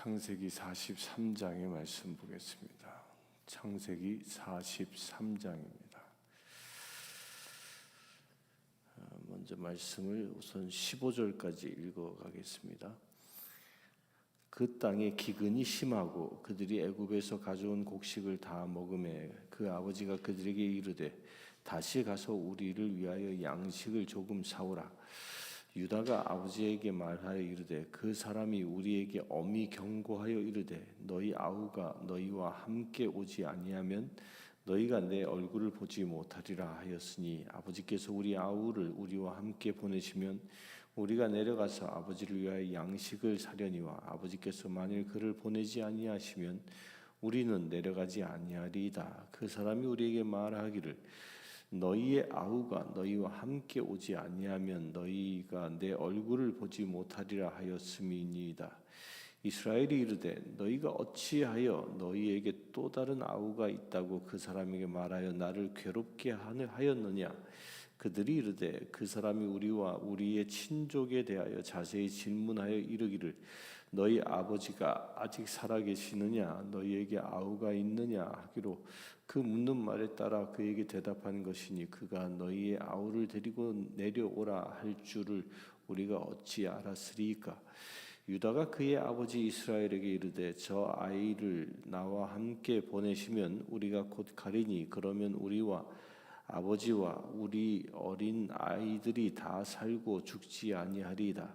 창세기 43장의 말씀 보겠습니다. 창세기 43장입니다. 먼저 말씀을 우선 15절까지 읽어가겠습니다. 그 땅에 기근이 심하고 그들이 애굽에서 가져온 곡식을 다 먹음에 그 아버지가 그들에게 이르되 다시 가서 우리를 위하여 양식을 조금 사오라. 유다가 아버지에게 말하여 이르되 그 사람이 우리에게 엄히 경고하여 이르되 너희 아우가 너희와 함께 오지 아니하면 너희가 내 얼굴을 보지 못하리라 하였으니 아버지께서 우리 아우를 우리와 함께 보내시면 우리가 내려가서 아버지를 위하여 양식을 사려니와 아버지께서 만일 그를 보내지 아니하시면 우리는 내려가지 아니하리이다. 그 사람이 우리에게 말하기를 너희의 아우가 너희와 함께 오지 아니하면 너희가 내 얼굴을 보지 못하리라 하였음이니이다. 이스라엘이 이르되 너희가 어찌하여 너희에게 또 다른 아우가 있다고 그 사람에게 말하여 나를 괴롭게 하였느냐. 그들이 이르되 그 사람이 우리와 우리의 친족에 대하여 자세히 질문하여 이르기를 너희 아버지가 아직 살아계시느냐 너희에게 아우가 있느냐 하기로 그 묻는 말에 따라 그에게 대답하는 것이니 그가 너희의 아우를 데리고 내려오라 할 줄을 우리가 어찌 알았으리이까. 유다가 그의 아버지 이스라엘에게 이르되 저 아이를 나와 함께 보내시면 우리가 곧 가리니 그러면 우리와 아버지와 우리 어린 아이들이 다 살고 죽지 아니하리이다.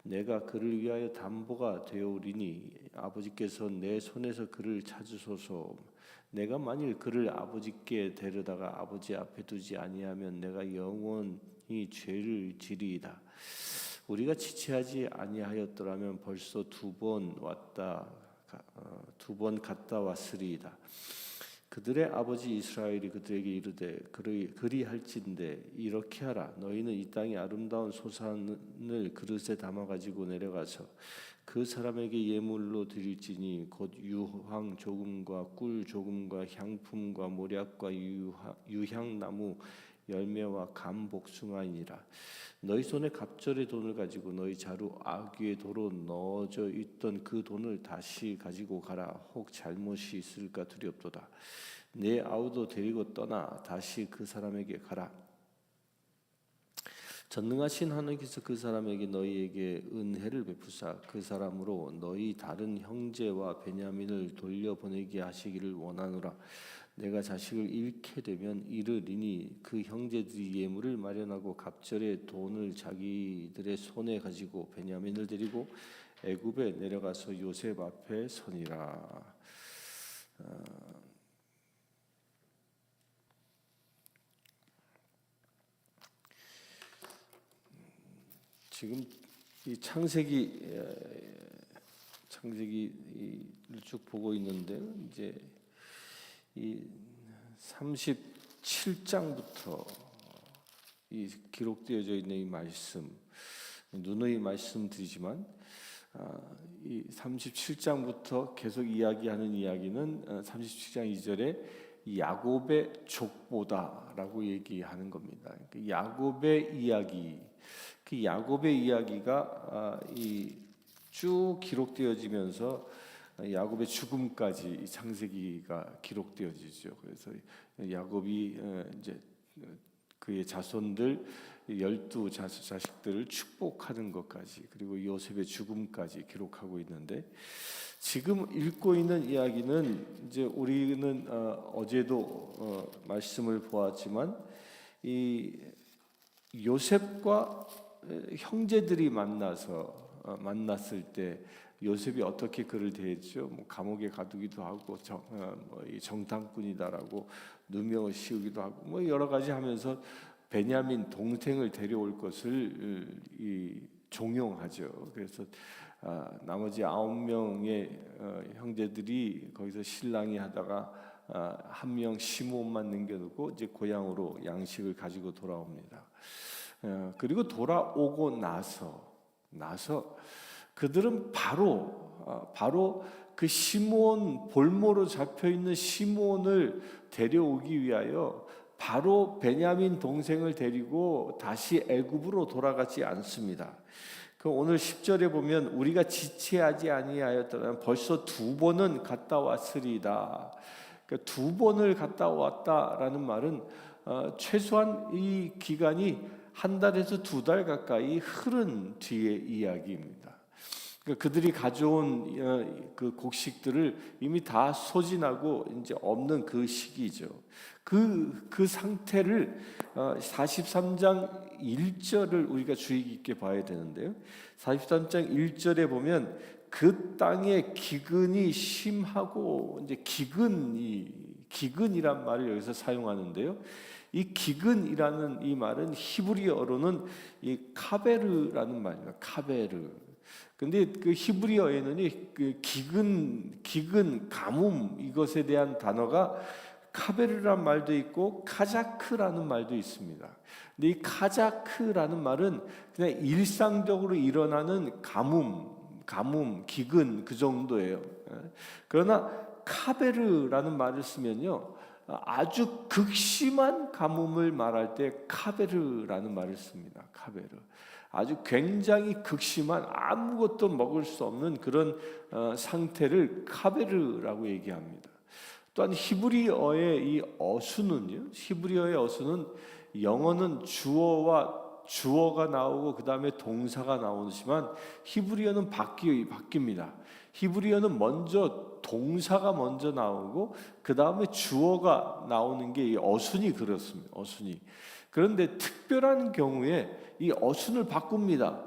내가 그를 위하여 담보가 되어오리니 아버지께서 내 손에서 그를 찾으소서. 내가 만일 그를 아버지께 데려다가 아버지 앞에 두지 아니하면 내가 영원히 죄를 지리이다. 우리가 지체하지 아니하였더라면 벌써 두 번 갔다 왔으리이다. 그들의 아버지 이스라엘이 그들에게 이르되 그리할진대 이렇게 하라. 너희는 이 땅의 아름다운 소산을 그릇에 담아 가지고 내려가서 그 사람에게 예물로 드릴지니 곧 유황 조금과 꿀 조금과 향품과 모략과 유향나무 열매와 감 복숭아이니라. 너희 손에 갑절의 돈을 가지고 너희 자루 아귀의 도로 넣어져 있던 그 돈을 다시 가지고 가라. 혹 잘못이 있을까 두렵도다. 내 아우도 데리고 떠나 다시 그 사람에게 가라. 전능하신 하나님께서 그 사람에게 너희에게 은혜를 베푸사 그 사람으로 너희 다른 형제와 베냐민을 돌려보내게 하시기를 원하노라. 내가 자식을 잃게 되면 이르리니 그 형제들이 예물을 마련하고 갑절의 돈을 자기들의 손에 가지고 베냐민을 데리고 애굽에 내려가서 요셉 앞에 서니라. 지금 이 창세기를 쭉 보고 있는데 이제 이 37장부터 이 기록되어져 있는 이 말씀, 누누이 말씀드리지만 이 37장부터 계속 이야기하는 이야기는 37장 2절에 야곱의 족보다라고 얘기하는 겁니다. 야곱의 이야기, 그 야곱의 이야기가 이 쭉 기록되어지면서 야곱의 죽음까지 이 창세기가 기록되어지죠. 그래서 야곱이 이제 그의 자손들 12자식들을 축복하는 것까지 그리고 요셉의 죽음까지 기록하고 있는데 지금 읽고 있는 이야기는 이제 우리는 어제도 말씀을 보았지만 이 요셉과 형제들이 만났을 때 요셉이 어떻게 그를 대했죠? 감옥에 가두기도 하고 정탐꾼이다라고 누명 씌우기도 하고 여러 가지 하면서 베냐민 동생을 데려올 것을 종용하죠. 그래서 나머지 9명의 형제들이 거기서 실랑이 하다가 한 명 시몬만 남겨두고 이제 고향으로 양식을 가지고 돌아옵니다. 그리고 돌아오고 나서 그들은 바로 그 시몬 볼모로 잡혀 있는 시몬을 데려오기 위하여 바로 베냐민 동생을 데리고 다시 애굽으로 돌아가지 않습니다. 그 오늘 10절에 보면 우리가 지체하지 아니하였더라면 벌써 2번은 갔다 왔으리다. 그러니까 2번을 갔다 왔다라는 말은 최소한 이 기간이 1달에서 2달 가까이 흐른 뒤의 이야기입니다. 그러니까 그들이 가져온 그 곡식들을 이미 다 소진하고 이제 없는 그 시기죠. 그 상태를 43장 1절을 우리가 주의 깊게 봐야 되는데요. 43장 1절에 보면 그 땅에 기근이 심하고, 이제 기근이란 말을 여기서 사용하는데요. 이 기근이라는 이 말은 히브리어로는 이 카베르라는 말입니다. 카베르. 근데 그 히브리어에는 그 기근, 가뭄 이것에 대한 단어가 카베르란 말도 있고 카자크라는 말도 있습니다. 근데 이 카자크라는 말은 그냥 일상적으로 일어나는 가뭄, 기근 그 정도예요. 그러나 카베르라는 말을 쓰면요, 아주 극심한 가뭄을 말할 때 카베르라는 말을 씁니다. 카베르. 아주 굉장히 극심한 아무것도 먹을 수 없는 그런 상태를 카베르라고 얘기합니다. 또한 히브리어의 이 어수는요, 히브리어의 어수는 영어는 주어가 나오고 그 다음에 동사가 나오지만 히브리어는 바뀝니다. 히브리어는 먼저 동사가 먼저 나오고 그 다음에 주어가 나오는 게 이 어순이 그렇습니다. 어순이. 그런데 특별한 경우에 이 어순을 바꿉니다.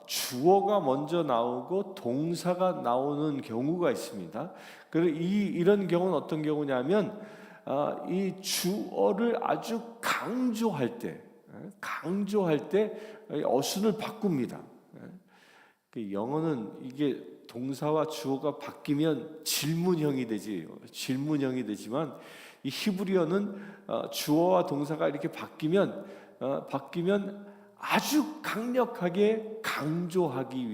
주어가 먼저 나오고 동사가 나오는 경우가 있습니다. 그리고 이런 경우는 어떤 경우냐면 이 주어를 아주 강조할 때 어순을 바꿉니다. 영어는 이게 동사와 주어가 바뀌면 질문형이 되지만 이 히브리어는 주어와 동사가 이렇게 바뀌면 아주 강력하게 강조하기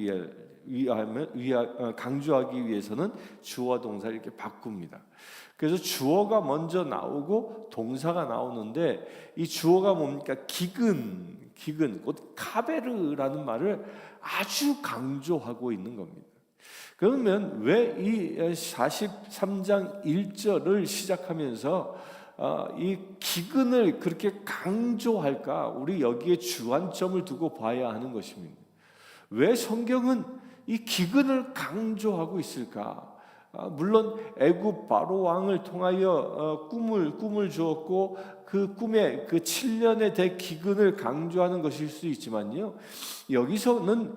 위해서는 주어와 동사를 이렇게 바꿉니다. 그래서 주어가 먼저 나오고 동사가 나오는데 이 주어가 뭡니까? 기근, 곧 카베르라는 말을 아주 강조하고 있는 겁니다. 그러면 왜 이 43장 1절을 시작하면서 이 기근을 그렇게 강조할까? 우리 여기에 주안점을 두고 봐야 하는 것입니다. 왜 성경은 이 기근을 강조하고 있을까? 물론 애굽 바로 왕을 통하여 꿈을 주었고 그 꿈에 그 7년의 대기근을 강조하는 것일 수 있지만요, 여기서는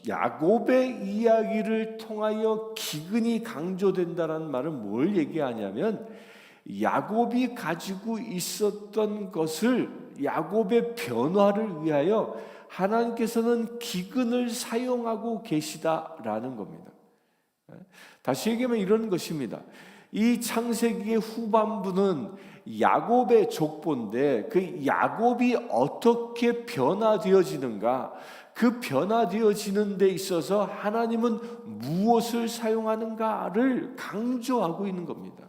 야곱의 이야기를 통하여 기근이 강조된다는 말은 뭘 얘기하냐면 야곱이 가지고 있었던 것을, 야곱의 변화를 위하여 하나님께서는 기근을 사용하고 계시다라는 겁니다. 다시 얘기하면 이런 것입니다. 이 창세기의 후반부는 야곱의 족보인데 그 야곱이 어떻게 변화되어지는가, 그 변화되어지는 데 있어서 하나님은 무엇을 사용하는가를 강조하고 있는 겁니다.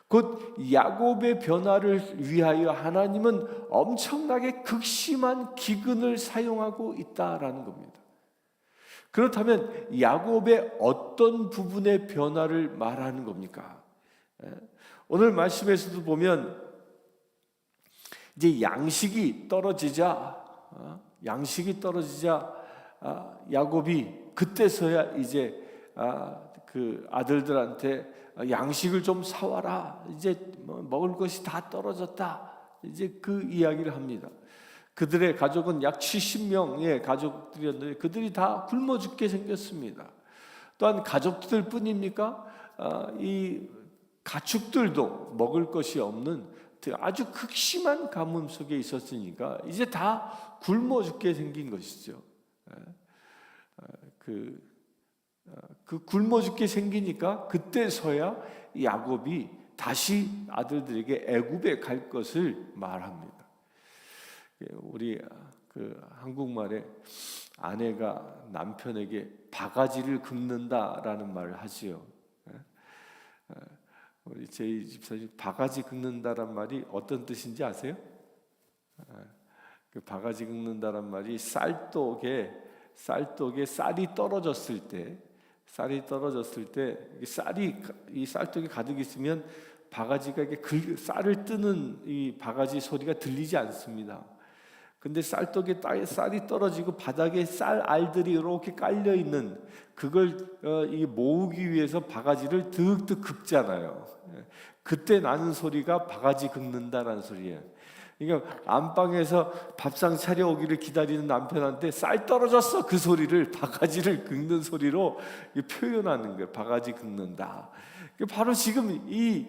곧 야곱의 변화를 위하여 하나님은 엄청나게 극심한 기근을 사용하고 있다라는 겁니다. 그렇다면 야곱의 어떤 부분의 변화를 말하는 겁니까? 오늘 말씀에서도 보면 이제 양식이 떨어지자 야곱이 그때서야 이제 그 아들들한테 양식을 좀 사와라, 이제 먹을 것이 다 떨어졌다, 이제 그 이야기를 합니다. 그들의 가족은 약 70명의 가족들이었는데 그들이 다 굶어 죽게 생겼습니다. 또한 가족들 뿐입니까? 이 가축들도 먹을 것이 없는 아주 극심한 가뭄 속에 있었으니까 이제 다 굶어 죽게 생긴 것이죠. 그 굶어 죽게 생기니까 그때서야 야곱이 다시 아들들에게 애굽에 갈 것을 말합니다. 우리 그 한국말에 아내가 남편에게 바가지를 긁는다라는 말을 하지요. 우리 제 집사님, 바가지 긁는다란 말이 어떤 뜻인지 아세요? 그 바가지 긁는다란 말이 쌀독에 쌀이 떨어졌을 때 이 쌀독이 가득 있으면 바가지가 이렇게 쌀을 뜨는 이 바가지 소리가 들리지 않습니다. 근데 쌀독에 쌀이 떨어지고 바닥에 쌀 알들이 이렇게 깔려 있는 그걸 이 모으기 위해서 바가지를 득득 긁잖아요. 그때 나는 소리가 바가지 긁는다라는 소리예요. 그러니까 안방에서 밥상 차려오기를 기다리는 남편한테 쌀 떨어졌어 그 소리를 바가지를 긁는 소리로 표현하는 거예요. 바가지 긁는다. 바로 지금 이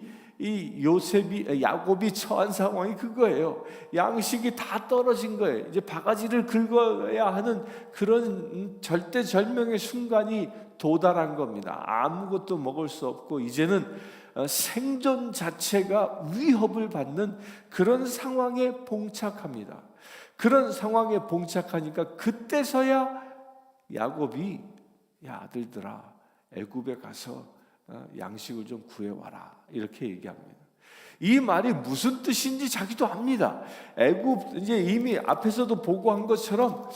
야곱이 처한 상황이 그거예요. 양식이 다 떨어진 거예요. 이제 바가지를 긁어야 하는 그런 절대절명의 순간이 도달한 겁니다. 아무것도 먹을 수 없고 이제는 생존 자체가 위협을 받는 그런 상황에 봉착합니다. 그런 상황에 봉착하니까 그때서야 야곱이 야 아들들아 애굽에 가서 양식을 좀 구해와라 이렇게 얘기합니다. 이 말이 무슨 뜻인지 자기도 압니다. 애굽 이제 이미 앞에서도 보고한 것처럼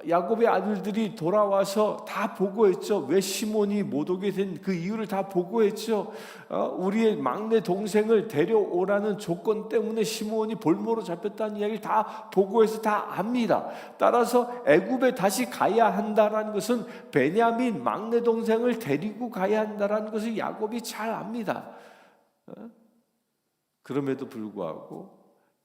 야곱의 아들들이 돌아와서 다 보고했죠. 왜 시몬이 못 오게 된 그 이유를 다 보고했죠. 우리의 막내 동생을 데려오라는 조건 때문에 시몬이 볼모로 잡혔다는 이야기를 다 보고해서 다 압니다. 따라서 애굽에 다시 가야 한다라는 것은 베냐민 막내 동생을 데리고 가야 한다라는 것을 야곱이 잘 압니다. 그럼에도 불구하고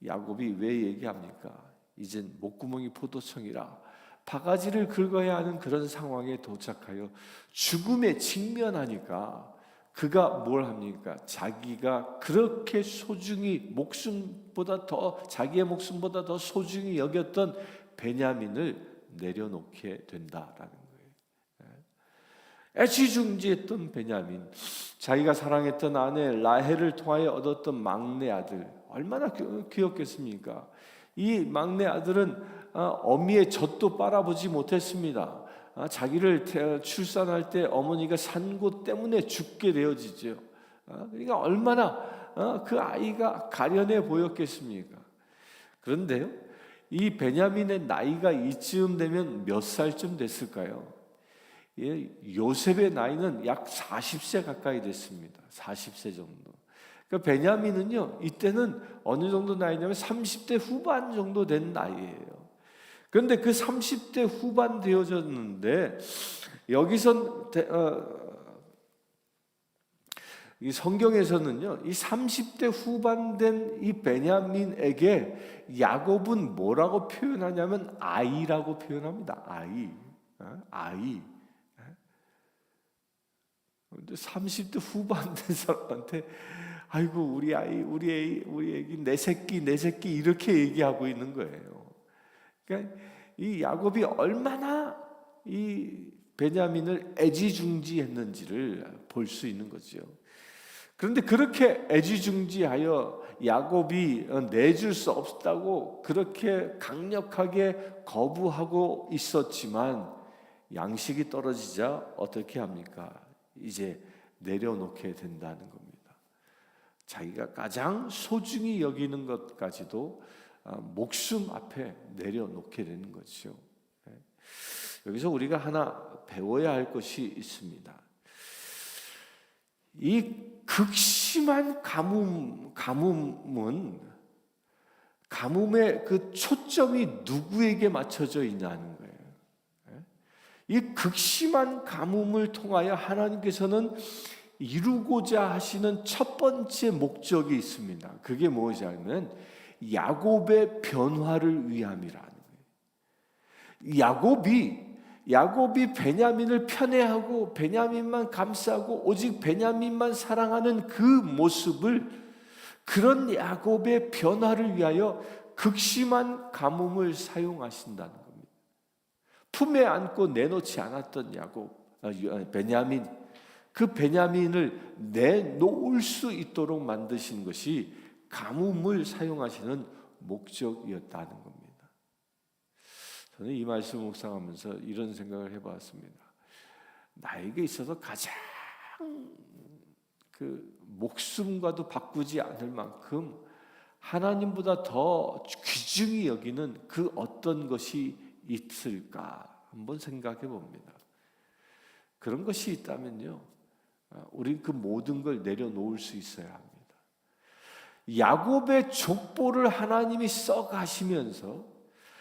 야곱이 왜 얘기합니까? 이젠 목구멍이 포도청이라 바가지를 긁어야 하는 그런 상황에 도착하여 죽음에 직면하니까 그가 뭘 합니까? 자기가 그렇게 소중히 자기의 목숨보다 더 소중히 여겼던 베냐민을 내려놓게 된다라는 거예요. 애지중지했던 베냐민, 자기가 사랑했던 아내 라헬을 통하여 얻었던 막내 아들, 얼마나 귀엽겠습니까? 이 막내 아들은 어미의 젖도 빨아보지 못했습니다. 자기를 출산할 때 어머니가 산고 때문에 죽게 되어지죠. 그러니까 얼마나 그 아이가 가련해 보였겠습니까? 그런데요, 이 베냐민의 나이가 이쯤 되면 몇 살쯤 됐을까요? 요셉의 나이는 약 40세 가까이 됐습니다. 40세 정도. 그러니까 베냐민은요, 이때는 어느 정도 나이냐면 30대 후반 정도 된 나이예요. 그런데 그 30대 후반 되어졌는데 여기서 이 성경에서는요, 이 30대 후반 된 이 베냐민에게 야곱은 뭐라고 표현하냐면 아이라고 표현합니다. 아이. 근데 30대 후반 된 사람한테 아이고 우리 아이, 우리 애기 내 새끼 이렇게 얘기하고 있는 거예요. 그러니까 이 야곱이 얼마나 이 베냐민을 애지중지했는지를 볼 수 있는 거죠. 그런데 그렇게 애지중지하여 야곱이 내줄 수 없다고 그렇게 강력하게 거부하고 있었지만 양식이 떨어지자 어떻게 합니까? 이제 내려놓게 된다는 겁니다. 자기가 가장 소중히 여기는 것까지도 목숨 앞에 내려놓게 되는 거죠. 여기서 우리가 하나 배워야 할 것이 있습니다. 이 극심한 가뭄의 그 초점이 누구에게 맞춰져 있냐는 거예요. 이 극심한 가뭄을 통하여 하나님께서는 이루고자 하시는 첫 번째 목적이 있습니다. 그게 무엇이냐면 야곱의 변화를 위함이라는 거예요. 야곱이 베냐민을 편애하고 베냐민만 감싸고 오직 베냐민만 사랑하는 그 모습을, 그런 야곱의 변화를 위하여 극심한 가뭄을 사용하신다는 겁니다. 품에 안고 내놓지 않았던 베냐민, 그 베냐민을 내놓을 수 있도록 만드신 것이 가뭄을 사용하시는 목적이었다는 겁니다. 저는 이 말씀을 묵상하면서 이런 생각을 해봤습니다. 나에게 있어서 가장 그 목숨과도 바꾸지 않을 만큼 하나님보다 더 귀중히 여기는 그 어떤 것이 있을까 한번 생각해 봅니다. 그런 것이 있다면요, 우린 그 모든 걸 내려놓을 수 있어야 합니다. 야곱의 족보를 하나님이 써가시면서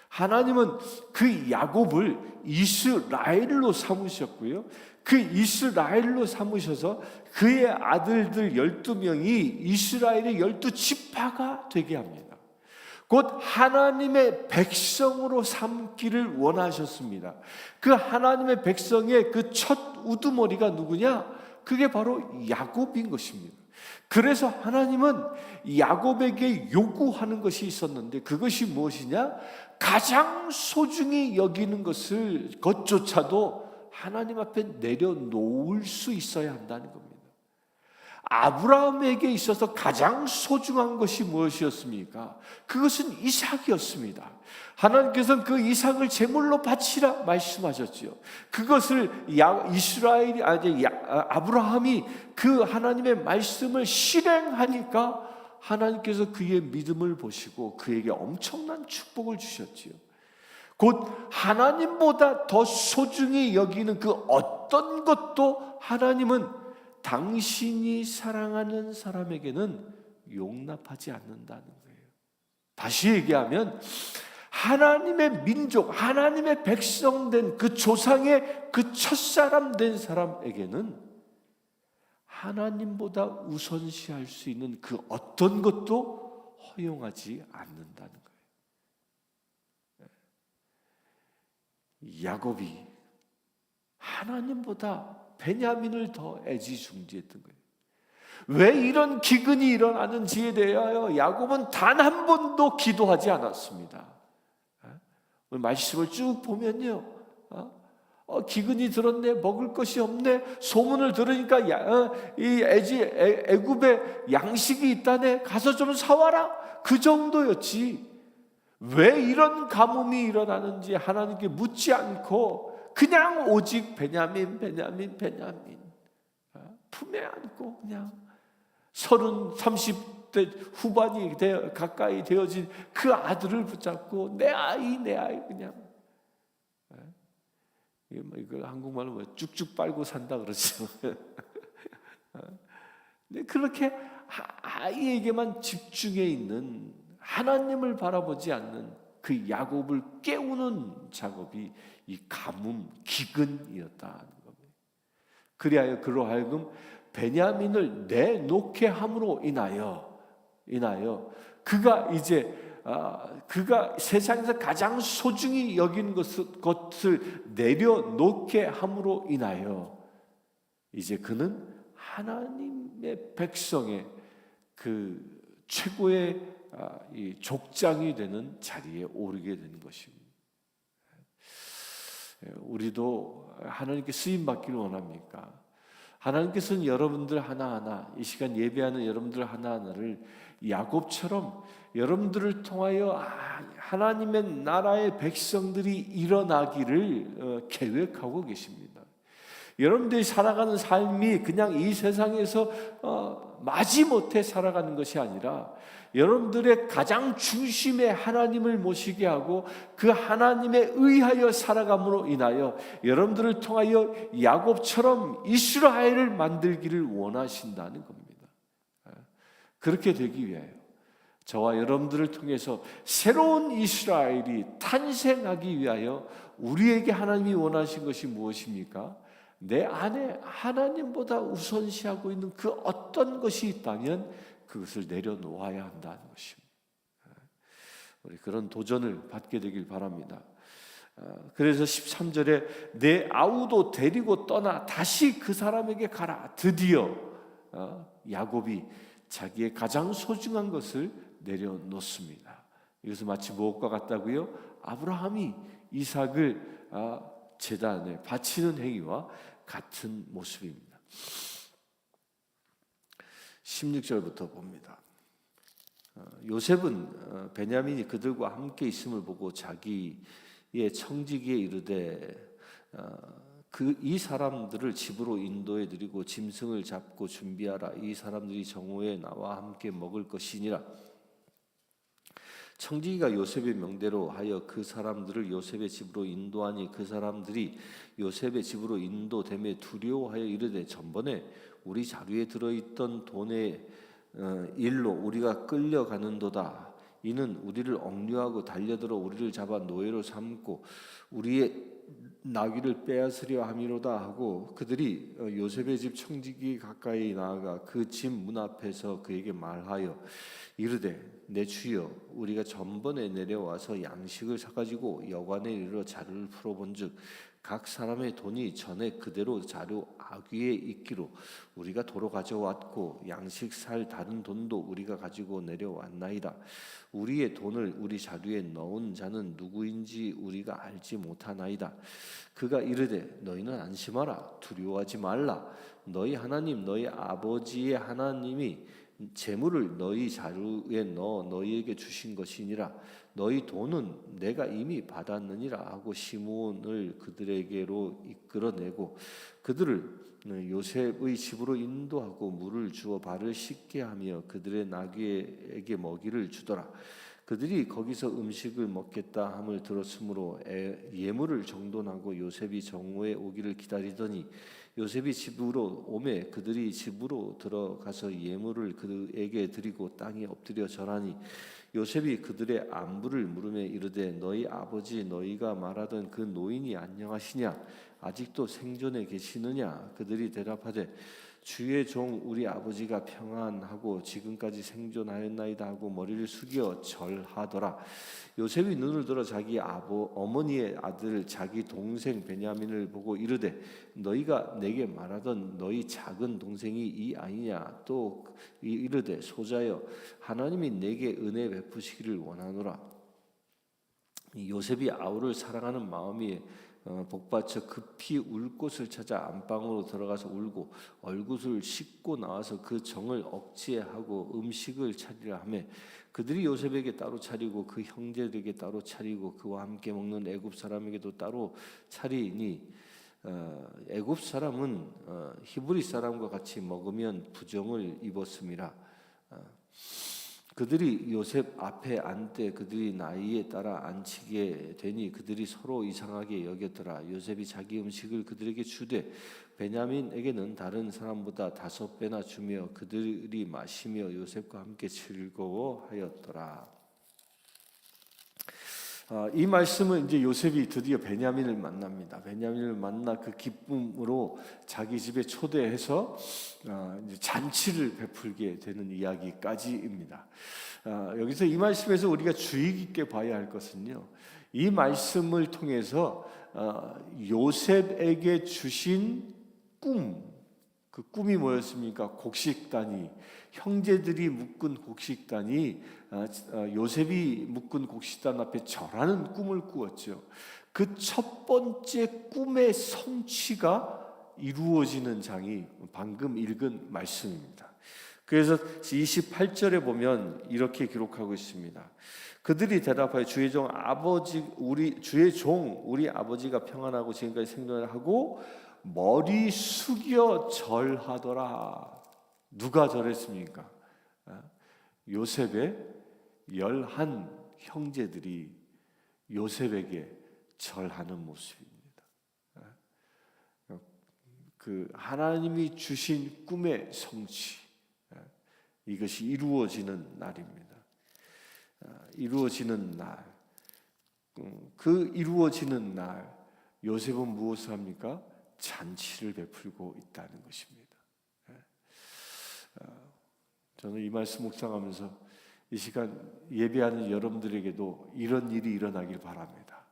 하나님은 그 야곱을 이스라엘로 삼으셨고요, 그 이스라엘로 삼으셔서 그의 아들들 12명이 이스라엘의 12지파가 되게 합니다. 곧 하나님의 백성으로 삼기를 원하셨습니다. 그 하나님의 백성의 그 첫 우두머리가 누구냐? 그게 바로 야곱인 것입니다. 그래서 하나님은 야곱에게 요구하는 것이 있었는데, 그것이 무엇이냐? 가장 소중히 여기는 것조차도 하나님 앞에 내려놓을 수 있어야 한다는 겁니다. 아브라함에게 있어서 가장 소중한 것이 무엇이었습니까? 그것은 이삭이었습니다. 하나님께서는 그 이삭을 제물로 바치라 말씀하셨지요. 그것을 아브라함이 그 하나님의 말씀을 실행하니까 하나님께서 그의 믿음을 보시고 그에게 엄청난 축복을 주셨지요. 곧 하나님보다 더 소중히 여기는 그 어떤 것도 하나님은 당신이 사랑하는 사람에게는 용납하지 않는다는 거예요. 다시 얘기하면 하나님의 민족, 하나님의 백성된 그 조상의 그 첫사람 된 사람에게는 하나님보다 우선시할 수 있는 그 어떤 것도 허용하지 않는다는 거예요. 야곱이 하나님보다 베냐민을 더 애지중지했던 거예요. 왜 이런 기근이 일어나는지에 대하여 야곱은 단 한 번도 기도하지 않았습니다. 오늘 말씀을 쭉 보면요, 기근이 들었네, 먹을 것이 없네, 소문을 들으니까 애굽에 양식이 있다네, 가서 좀 사와라, 그 정도였지. 왜 이런 가뭄이 일어나는지 하나님께 묻지 않고 그냥 오직 베냐민 품에 안고 그냥 30대 후반이 가까이 되어진 그 아들을 붙잡고 내 아이 그냥, 이거 한국말로 뭐 쭉쭉 빨고 산다 그러죠. 근데 그렇게 아이에게만 집중해 있는, 하나님을 바라보지 않는 그 야곱을 깨우는 작업이 이 가뭄, 기근이었다는 겁니다. 그리하여 그로 하여금 베냐민을 내놓게 함으로 인하여 그가 이제 그가 세상에서 가장 소중히 여기는 것을 내려놓게 함으로 인하여 이제 그는 하나님의 백성의 그 최고의 이 족장이 되는 자리에 오르게 되는 것입니다. 우리도 하나님께 쓰임 받기를 원합니까? 하나님께서는 여러분들 하나하나, 이 시간 예배하는 여러분들 하나하나를 야곱처럼 여러분들을 통하여 하나님의 나라의 백성들이 일어나기를 계획하고 계십니다. 여러분들이 살아가는 삶이 그냥 이 세상에서 마지못해 살아가는 것이 아니라 여러분들의 가장 중심에 하나님을 모시게 하고 그 하나님에 의하여 살아감으로 인하여 여러분들을 통하여 야곱처럼 이스라엘을 만들기를 원하신다는 겁니다. 그렇게 되기 위하여 저와 여러분들을 통해서 새로운 이스라엘이 탄생하기 위하여 우리에게 하나님이 원하신 것이 무엇입니까? 내 안에 하나님보다 우선시하고 있는 그 어떤 것이 있다면 그것을 내려놓아야 한다는 것입니다. 우리 그런 도전을 받게 되길 바랍니다. 그래서 13절에 내 아우도 데리고 떠나 다시 그 사람에게 가라. 드디어 야곱이 자기의 가장 소중한 것을 내려놓습니다. 이것은 마치 무엇과 같다고요? 아브라함이 이삭을 제단에 바치는 행위와 같은 모습입니다. 16절부터 봅니다. 요셉은 베냐민이 그들과 함께 있음을 보고 자기의 청지기에 이르되 이 사람들을 집으로 인도해 드리고 짐승을 잡고 준비하라. 이 사람들이 정오에 나와 함께 먹을 것이니라. 청지기가 요셉의 명대로 하여 그 사람들을 요셉의 집으로 인도하니 그 사람들이 요셉의 집으로 인도됨에 두려워하여 이르되 전번에 우리 자루에 들어있던 돈의 일로 우리가 끌려가는도다. 이는 우리를 억류하고 달려들어 우리를 잡아 노예로 삼고 우리의 나귀를 빼앗으려 함이로다 하고 그들이 요셉의 집 청지기 가까이 나아가 그 집 문 앞에서 그에게 말하여 이르되 내 주여 우리가 전번에 내려와서 양식을 사가지고 여관에 이르러 자루를 풀어본즉 각 사람의 돈이 전에 그대로 자루 아귀에 있기로 우리가 도로 가져왔고 양식 살 다른 돈도 우리가 가지고 내려왔나이다. 우리의 돈을 우리 자루에 넣은 자는 누구인지 우리가 알지 못하나이다. 그가 이르되 너희는 안심하라 두려워하지 말라. 너희 하나님 너희 아버지의 하나님이 재물을 너희 자루에 넣어 너희에게 주신 것이니라. 너희 돈은 내가 이미 받았느니라 하고 시므온을 그들에게로 이끌어내고 그들을 요셉의 집으로 인도하고 물을 주어 발을 씻게 하며 그들의 나귀에게 먹이를 주더라. 그들이 거기서 음식을 먹겠다 함을 들었으므로 예물을 정돈하고 요셉이 정오에 오기를 기다리더니 요셉이 집으로 오매 그들이 집으로 들어가서 예물을 그에게 드리고 땅에 엎드려 절하니 요셉이 그들의 안부를 물으며 이르되 너희 아버지 너희가 말하던 그 노인이 안녕하시냐 아직도 생존해 계시느냐. 그들이 대답하되 주의 종 우리 아버지가 평안하고 지금까지 생존하였나이다 하고 머리를 숙여 절하더라. 요셉이 눈을 들어 자기 어머니의 아들 자기 동생 베냐민을 보고 이르되 너희가 내게 말하던 너희 작은 동생이 이 아니냐. 또 이르되 소자여 하나님이 내게 은혜 베푸시기를 원하노라. 요셉이 아우를 사랑하는 마음이 복받쳐 급히 울 곳을 찾아 안방으로 들어가서 울고 얼굴을 씻고 나와서 그 정을 억제하고 음식을 차리라 하며 그들이 요셉에게 따로 차리고 그 형제들에게 따로 차리고 그와 함께 먹는 애굽 사람에게도 따로 차리니 애굽 사람은 히브리 사람과 같이 먹으면 부정을 입었음이라. 그들이 요셉 앞에 앉되 그들이 나이에 따라 앉히게 되니 그들이 서로 이상하게 여겼더라. 요셉이 자기 음식을 그들에게 주되 베냐민에게는 다른 사람보다 5배나 주며 그들이 마시며 요셉과 함께 즐거워하였더라. 이 말씀은 이제 요셉이 드디어 베냐민을 만납니다. 베냐민을 만나 그 기쁨으로 자기 집에 초대해서 이제 잔치를 베풀게 되는 이야기까지입니다. 여기서 이 말씀에서 우리가 주의 깊게 봐야 할 것은요. 이 말씀을 통해서 요셉에게 주신 그 꿈이 뭐였습니까? 곡식단이 형제들이 묶은 곡식단이 요셉이 묶은 곡식단 앞에 절하는 꿈을 꾸었죠. 그 첫 번째 꿈의 성취가 이루어지는 장이 방금 읽은 말씀입니다. 그래서 28절에 보면 이렇게 기록하고 있습니다. 그들이 대답하여 주의 종 우리 아버지가 평안하고 지금까지 생존하고 머리 숙여 절하더라. 누가 절했습니까? 요셉의 11 형제들이 요셉에게 절하는 모습입니다. 그 하나님이 주신 꿈의 성취, 이것이 이루어지는 날입니다. 이루어지는 날, 그 이루어지는 날 요셉은 무엇을 합니까? 잔치를 베풀고 있다는 것입니다. 저는 이 말씀 묵상하면서 이 시간 예배하는 여러분들에게도 이런 일이 일어나길 바랍니다.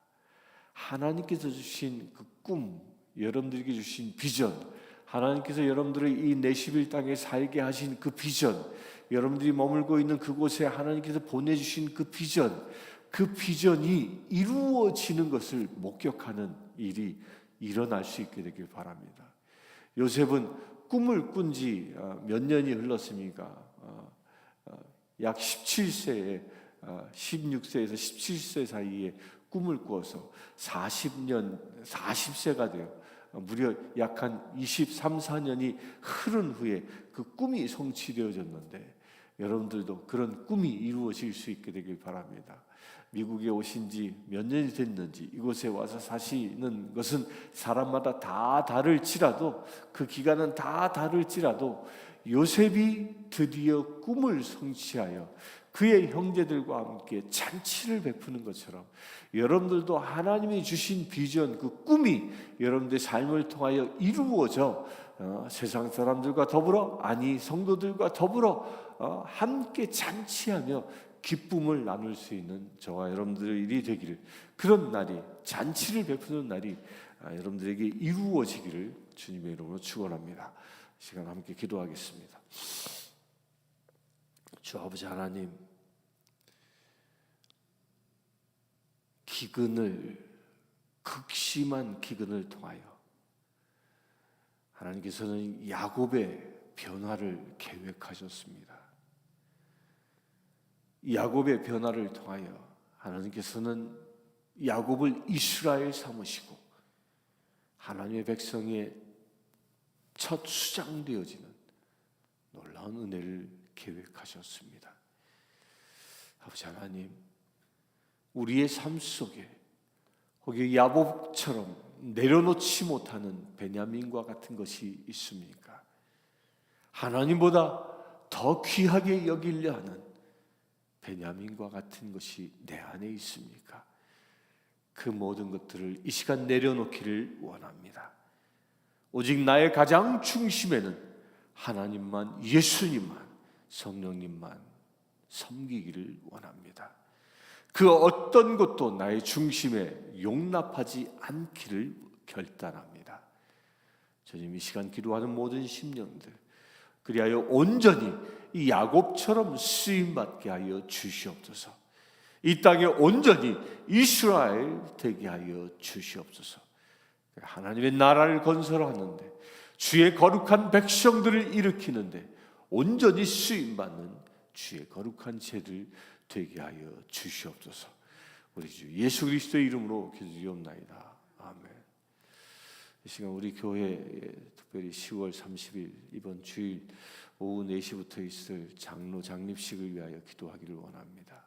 하나님께서 주신 그 꿈, 여러분들에게 주신 비전, 하나님께서 여러분들을 이 내시빌 땅에 살게 하신 그 비전, 여러분들이 머물고 있는 그곳에 하나님께서 보내주신 그 비전이 이루어지는 것을 목격하는 일이 일어날 수 있게 되길 바랍니다. 요셉은 꿈을 꾼 지 몇 년이 흘렀습니까? 약 17세에 16세에서 17세 사이에 꿈을 꾸어서 40세가 돼요. 무려 약 한 23, 4년이 흐른 후에 그 꿈이 성취되어졌는데 여러분들도 그런 꿈이 이루어질 수 있게 되길 바랍니다. 미국에 오신 지 몇 년이 됐는지 이곳에 와서 사시는 것은 사람마다 다 다를지라도, 그 기간은 다 다를지라도 요셉이 드디어 꿈을 성취하여 그의 형제들과 함께 잔치를 베푸는 것처럼 여러분들도 하나님이 주신 비전, 그 꿈이 여러분들의 삶을 통하여 이루어져 세상 사람들과 더불어, 아니 성도들과 더불어 함께 잔치하며 기쁨을 나눌 수 있는 저와 여러분들의 일이 되기를, 그런 날이, 잔치를 베푸는 날이 여러분들에게 이루어지기를 주님의 이름으로 축원합니다. 이 시간 함께 기도하겠습니다. 주 아버지 하나님, 극심한 기근을 통하여 하나님께서는 야곱의 변화를 계획하셨습니다. 야곱의 변화를 통하여 하나님께서는 야곱을 이스라엘 삼으시고 하나님의 백성의 첫 수장되어지는 놀라운 은혜를 계획하셨습니다. 아버지 하나님, 우리의 삶 속에 혹여 야곱처럼 내려놓지 못하는 베냐민과 같은 것이 있습니까? 하나님보다 더 귀하게 여기려 하는 베냐민과 같은 것이 내 안에 있습니까? 그 모든 것들을 이 시간 내려놓기를 원합니다. 오직 나의 가장 중심에는 하나님만, 예수님만, 성령님만 섬기기를 원합니다. 그 어떤 것도 나의 중심에 용납하지 않기를 결단합니다. 주님, 이 시간 기도하는 모든 심령들, 그리하여 온전히 이 야곱처럼 쓰임받게 하여 주시옵소서. 이 땅에 온전히 이스라엘 되게 하여 주시옵소서. 하나님의 나라를 건설하는데, 주의 거룩한 백성들을 일으키는데 온전히 쓰임받는 주의 거룩한 제들 되게 하여 주시옵소서. 우리 주 예수 그리스도의 이름으로 기도드리옵나이다. 아멘. 이 시간 우리 교회에 특별히 10월 30일 이번 주일 오후 4시부터 있을 장로 장립식을 위하여 기도하기를 원합니다.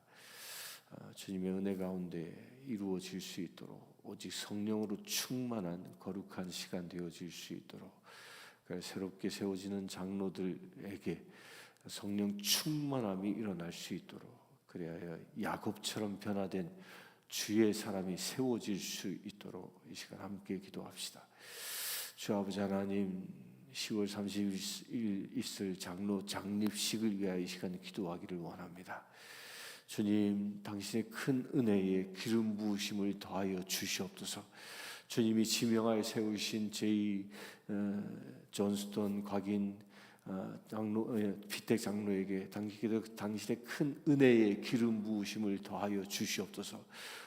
주님의 은혜 가운데 이루어질 수 있도록, 오직 성령으로 충만한 거룩한 시간 되어질 수 있도록, 새롭게 세워지는 장로들에게 성령 충만함이 일어날 수 있도록, 그래야 야곱처럼 변화된 주의 사람이 세워질 수 있도록 이 시간 함께 기도합시다. 주 아버지 하나님, 10월 30일 있을 장로 장립식을 위하여 이 시간 기도하기를 원합니다. 주님, 당신의 큰 은혜에 기름 부으심을 더하여 주시옵소서. 주님이 지명하여 세우신 제2 존스톤 곽인 피택 장로에게 당신의 큰 은혜의 기름 부으심을 더하여 주시옵소서.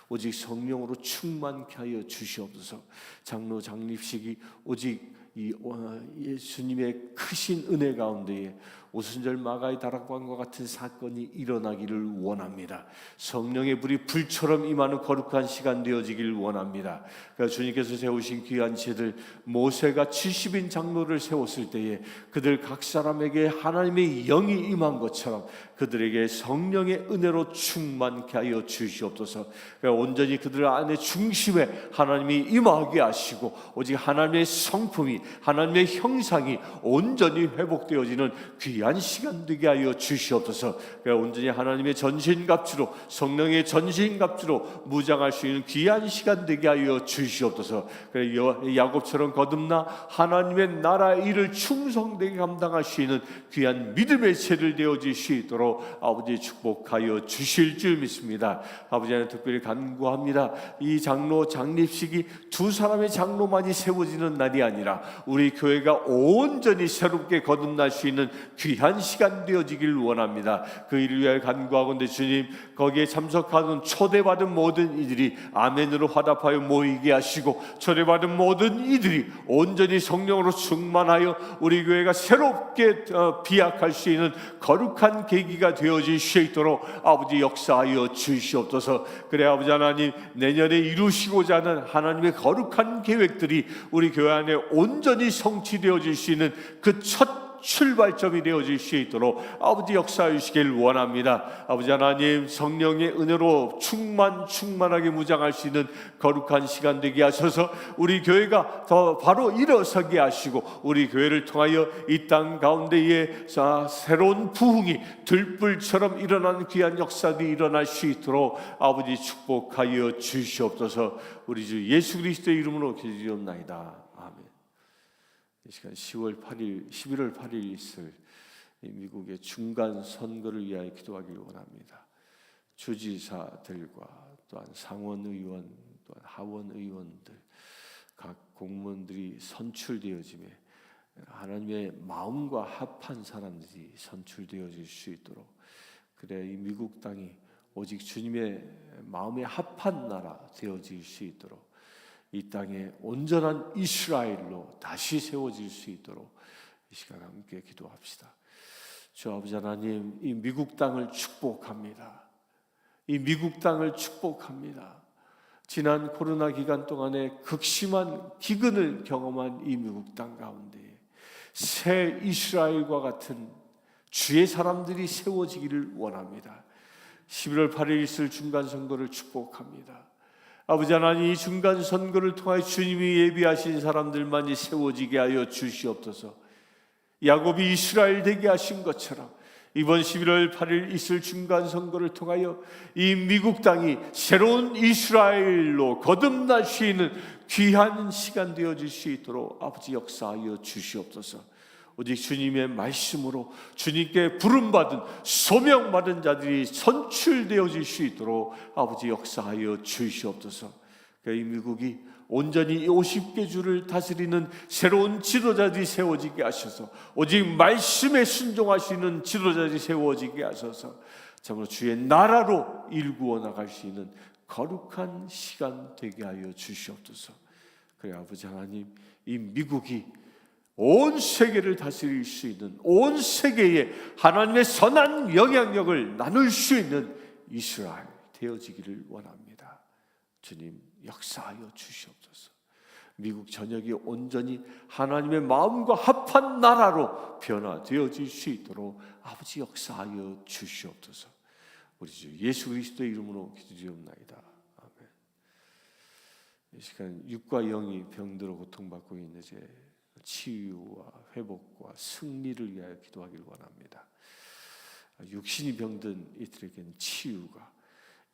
오직 성령으로 충만케 하여 주시옵소서. 장로 장립식이 오직 예수님의 크신 은혜 가운데에 오순절 마가의 다락방과 같은 사건이 일어나기를 원합니다. 성령의 불이 불처럼 임하는 거룩한 시간 되어지기를 원합니다. 그러니까 주님께서 세우신 귀한 제들, 모세가 70인 장로를 세웠을 때에 그들 각 사람에게 하나님의 영이 임한 것처럼 그들에게 성령의 은혜로 충만케 하여 주시옵소서. 그러니까 온전히 그들 안에 중심에 하나님이 임하게 하시고 오직 하나님의 성품이, 하나님의 형상이 온전히 회복되어지는 귀한 시간 되게 하여 주시옵소서. 온전히 하나님의 전신갑주로, 성령의 전신갑주로 무장할 수 있는 귀한 시간 되게 하여 주시옵소서. 야곱처럼 거듭나 하나님의 나라 일을 충성되게 감당할 수 있는 귀한 믿음의 세를 되어질 수 있도록 아버지 축복하여 주실 줄 믿습니다. 아버지 하나님 특별히 간구합니다. 이 장로 장립식이 두 사람의 장로만이 세워지는 날이 아니라 우리 교회가 온전히 새롭게 거듭날 수 있는 귀한 시간 되어지길 원합니다. 그 일을 위하여 간구하건대 주님, 거기에 참석하는 초대받은 모든 이들이 아멘으로 화답하여 모이게 하시고, 초대받은 모든 이들이 온전히 성령으로 충만하여 우리 교회가 새롭게 비약할 수 있는 거룩한 계기가 되어질 수 있도록 아버지 역사하여 주시옵소서. 그래 아버지 하나님, 내년에 이루시고자 하는 하나님의 거룩한 계획들이 우리 교회 안에 온전히 성취되어질 수 있는 그 첫 출발점이 되어질 수 있도록 아버지 역사해 주시길 원합니다. 아버지 하나님, 성령의 은혜로 충만하게 무장할 수 있는 거룩한 시간 되게 하셔서 우리 교회가 더 바로 일어서게 하시고 우리 교회를 통하여 이 땅 가운데에 새로운 부흥이 들불처럼 일어나는 귀한 역사들이 일어날 수 있도록 아버지 축복하여 주시옵소서. 우리 주 예수 그리스도의 이름으로 기도드리옵나이다. 아멘. 이 시간 11월 8일 있을 미국의 중간 선거를 위하여 기도하기를 원합니다. 주지사들과 또한 상원의원, 또한 하원의원들, 각 공무원들이 선출되어짐에 하나님의 마음과 합한 사람들이 선출되어질 수 있도록, 그래 이 미국 땅이 오직 주님의 마음에 합한 나라 되어질 수 있도록, 이 땅에 온전한 이스라엘로 다시 세워질 수 있도록 이 시간 함께 기도합시다. 주 아버지 하나님, 이 미국 땅을 축복합니다. 이 미국 땅을 축복합니다. 지난 코로나 기간 동안에 극심한 기근을 경험한 이 미국 땅 가운데 새 이스라엘과 같은 주의 사람들이 세워지기를 원합니다. 11월 8일 있을 중간선거를 축복합니다. 아버지 하나님, 이 중간선거를 통하여 주님이 예비하신 사람들만이 세워지게 하여 주시옵소서. 야곱이 이스라엘 되게 하신 것처럼 이번 11월 8일 있을 중간선거를 통하여 이 미국 땅이 새로운 이스라엘로 거듭날 수 있는 귀한 시간 되어질 수 있도록 아버지 역사하여 주시옵소서. 오직 주님의 말씀으로 주님께 부름받은 소명받은 자들이 선출되어질 수 있도록 아버지 역사하여 주시옵소서. 이 미국이 온전히 50개 주를 다스리는 새로운 지도자들이 세워지게 하셔서 오직 말씀에 순종하시는 지도자들이 세워지게 하셔서 참으로 주의 나라로 일구어 나갈 수 있는 거룩한 시간 되게 하여 주시옵소서. 그래 아버지 하나님, 이 미국이 온 세계를 다스릴 수 있는, 온 세계에 하나님의 선한 영향력을 나눌 수 있는 이스라엘 되어지기를 원합니다. 주님 역사하여 주시옵소서. 미국 전역이 온전히 하나님의 마음과 합한 나라로 변화되어질 수 있도록 아버지 역사하여 주시옵소서. 우리 주 예수 그리스도의 이름으로 기도드리옵나이다. 아멘. 이 시간 육과 영이 병들어 고통받고 있는 이제 치유와 회복과 승리를 위하여 기도하기를 원합니다. 육신이 병든 이들에게는 치유가,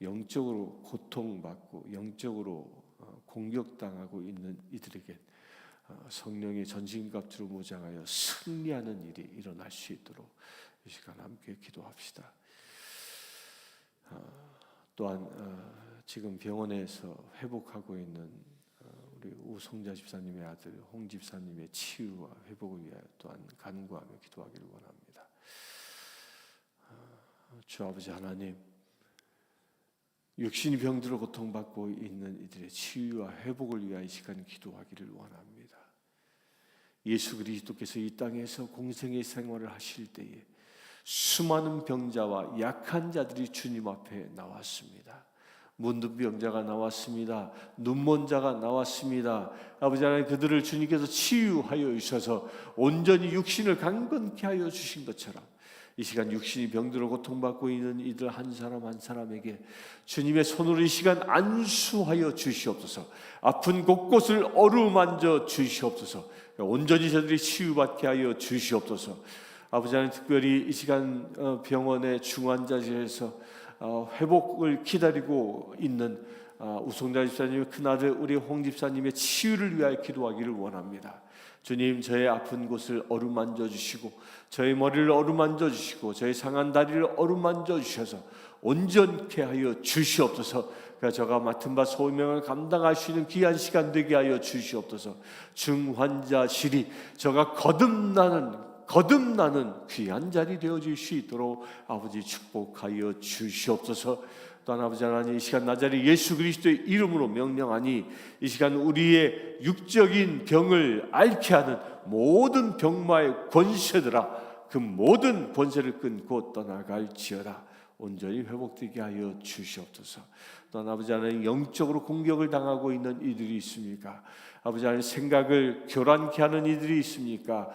영적으로 고통받고 영적으로 공격당하고 있는 이들에게 성령의 전신갑주로 무장하여 승리하는 일이 일어날 수 있도록 이 시간 함께 기도합시다. 또한 지금 병원에서 회복하고 있는 우리 우성자 집사님의 아들 홍 집사님의 치유와 회복을 위하여 또한 간구하며 기도하기를 원합니다. 주 아버지 하나님, 육신이 병들어 고통받고 있는 이들의 치유와 회복을 위하여 이 시간 기도하기를 원합니다. 예수 그리스도께서 이 땅에서 공생의 생활을 하실 때에 수많은 병자와 약한 자들이 주님 앞에 나왔습니다. 문둥병자가 나왔습니다. 눈먼 자가 나왔습니다. 아버지 하나님, 그들을 주님께서 치유하여 주셔서 온전히 육신을 강건케 하여 주신 것처럼 이 시간 육신이 병들어 고통받고 있는 이들 한 사람 한 사람에게 주님의 손으로 이 시간 안수하여 주시옵소서. 아픈 곳곳을 어루만져 주시옵소서. 온전히 저들이 치유받게 하여 주시옵소서. 아버지 하나님, 특별히 이 시간 병원의 중환자실에서 회복을 기다리고 있는 우성자 집사님의 큰아들 우리 홍 집사님의 치유를 위하여 기도하기를 원합니다. 주님, 저의 아픈 곳을 어루만져 주시고 저의 머리를 어루만져 주시고 저의 상한 다리를 어루만져 주셔서 온전케 하여 주시옵소서. 저가 맡은 바 소명을 감당할 수 있는 귀한 시간 되게 하여 주시옵소서. 중환자실이 저가 거듭나는 귀한 자리 되어질 수 있도록 아버지 축복하여 주시옵소서. 또한 아버지 하나님, 이 시간 나자리 예수 그리스도의 이름으로 명령하니 이 시간 우리의 육적인 병을 앓게 하는 모든 병마의 권세들아, 그 모든 권세를 끊고 떠나갈지어다. 온전히 회복되게 하여 주시옵소서. 또한 아버지 하나님 영적으로 공격을 당하고 있는 이들이 있습니까? 아버지 하나님 생각을 교란케 하는 이들이 있습니까?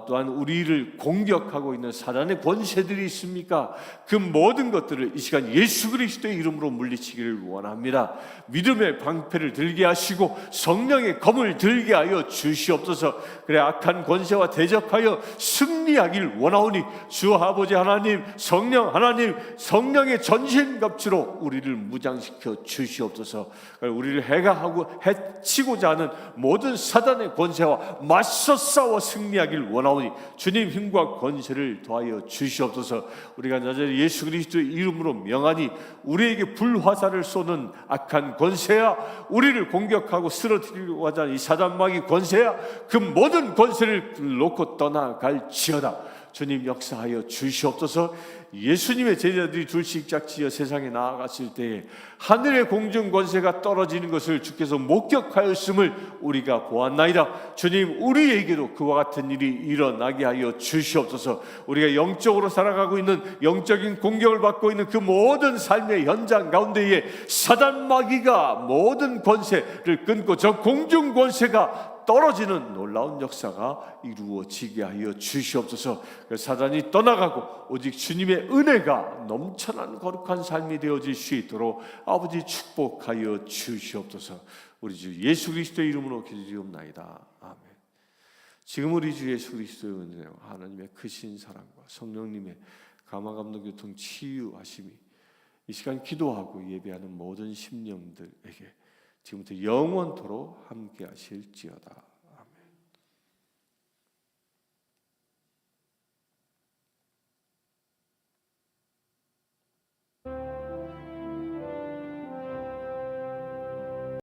또한 우리를 공격하고 있는 사단의 권세들이 있습니까? 그 모든 것들을 이 시간 예수 그리스도의 이름으로 물리치기를 원합니다. 믿음의 방패를 들게 하시고 성령의 검을 들게 하여 주시옵소서. 그래 악한 권세와 대적하여 승리하길 원하오니 주 아버지 하나님, 성령 하나님, 성령의 전신갑주로 우리를 무장시켜 주시옵소서. 우리를 해가하고 해치고자 하는 모든 사단의 권세와 맞서 싸워 승리하길 원하오니 주님 힘과 권세를 더하여 주시옵소서. 우리가 나자리 예수 그리스도의 이름으로 명하니 우리에게 불화살을 쏘는 악한 권세야, 우리를 공격하고 쓰러뜨리려고 하자는 이 사단마귀 권세야, 그 모든 권세를 놓고 떠나갈지어다. 주님 역사하여 주시옵소서. 예수님의 제자들이 둘씩 짝지어 세상에 나아갔을 때에 하늘의 공중 권세가 떨어지는 것을 주께서 목격하였음을 우리가 보았나이다. 주님 우리에게도 그와 같은 일이 일어나게 하여 주시옵소서. 우리가 영적으로 살아가고 있는 영적인 공격을 받고 있는 그 모든 삶의 현장 가운데에 사단 마귀가 모든 권세를 끊고 저 공중 권세가 떨어지는 놀라운 역사가 이루어지게 하여 주시옵소서. 사단이 떠나가고 오직 주님의 은혜가 넘쳐난 거룩한 삶이 되어질 수 있도록 아버지 축복하여 주시옵소서. 우리 주 예수 그리스도의 이름으로 기도드리옵나이다. 아멘. 지금 우리 주 예수 그리스도의 은혜와 하나님의 크신 사랑과 성령님의 감화감동교통 치유하심이 이 시간 기도하고 예배하는 모든 심령들에게 지금부터 영원토록 함께 하실지어다.